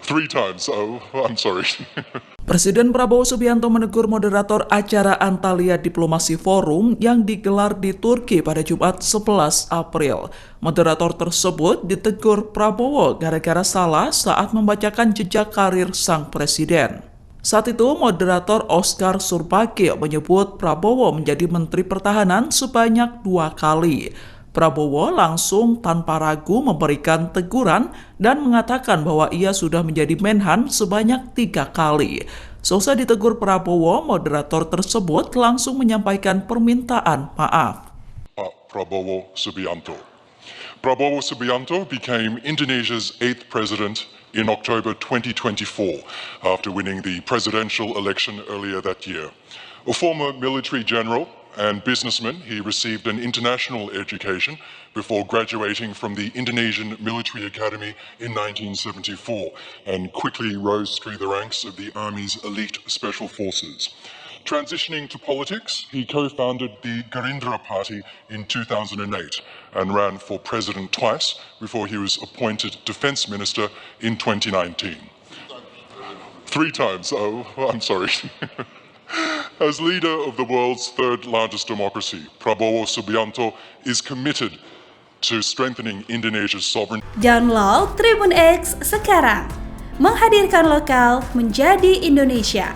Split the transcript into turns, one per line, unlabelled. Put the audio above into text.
Three times, oh, I'm sorry.
Presiden Prabowo Subianto menegur moderator acara Antalya Diplomasi Forum yang digelar di Turki pada Jumat 11 April. Moderator tersebut ditegur Prabowo gara-gara salah saat membacakan jejak karir sang presiden. Saat itu, moderator Oscar Surbagio menyebut Prabowo menjadi Menteri Pertahanan sebanyak 2 kali. Prabowo langsung tanpa ragu memberikan teguran dan mengatakan bahwa ia sudah menjadi Menhan sebanyak 3 kali. Seusai ditegur Prabowo, moderator tersebut langsung menyampaikan permintaan maaf.
Prabowo Subianto. Prabowo Subianto became Indonesia's 8th president in October 2024 after winning the presidential election earlier that year. A former military general and businessman, he received an international education before graduating from the Indonesian Military Academy in 1974 and quickly rose through the ranks of the Army's elite special forces. Transitioning to politics, he co-founded the Gerindra Party in 2008 and ran for president twice before he was appointed defense minister in 2019. Three times, oh, I'm sorry. As leader of the world's third largest democracy, Prabowo Subianto is committed to strengthening Indonesia's sovereignty.
Download Tribun X sekarang, menghadirkan lokal menjadi Indonesia.